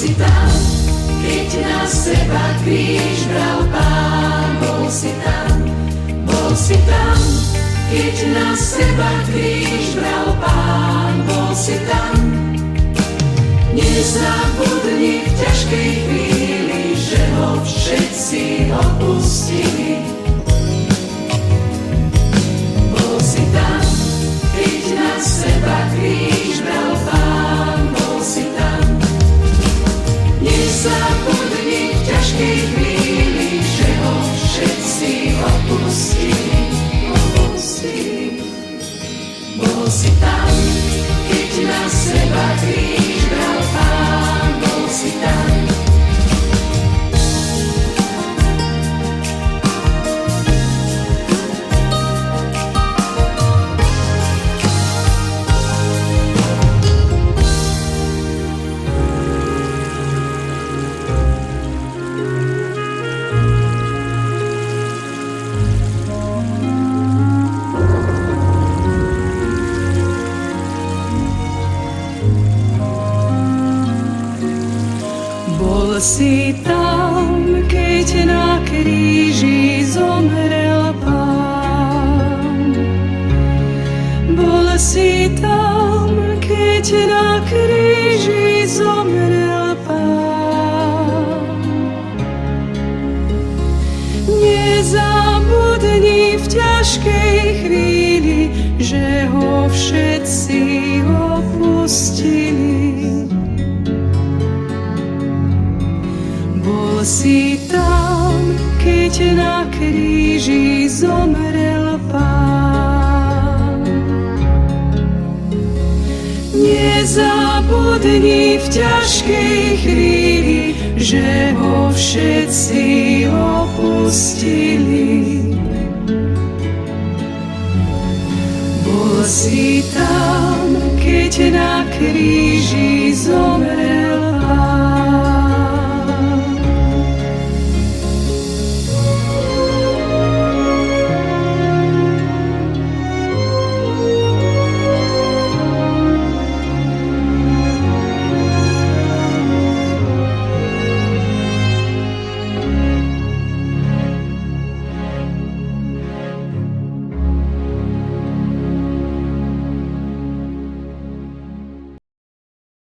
si tam, keď na seba kríž bral Pán. Bol si tam, keď na seba kríž bral Pán. Bol si tam, nezabudni v ťažkej chvíli, že ho všetci opustili. Bol si tam, keď na seba kríž bral Pán. Bol si tam, nezabudni v ťažkej chvíli, že ho všetci opustili. Bol si tam, keď na seba kríž bral Pán. Bol si tam. Bol si tam, keď na kríži zomrel Pán. Bol si tam, keď na kríži zomrel Pán. Nezabudni v ťažkej chvíli, že ho všetci opustili. Bol si tam, keď na kríži zomrel Pán. Nezabudni v ťažkej chvíli, že ho všetci opustili. Bol si tam, keď na kríži zomrel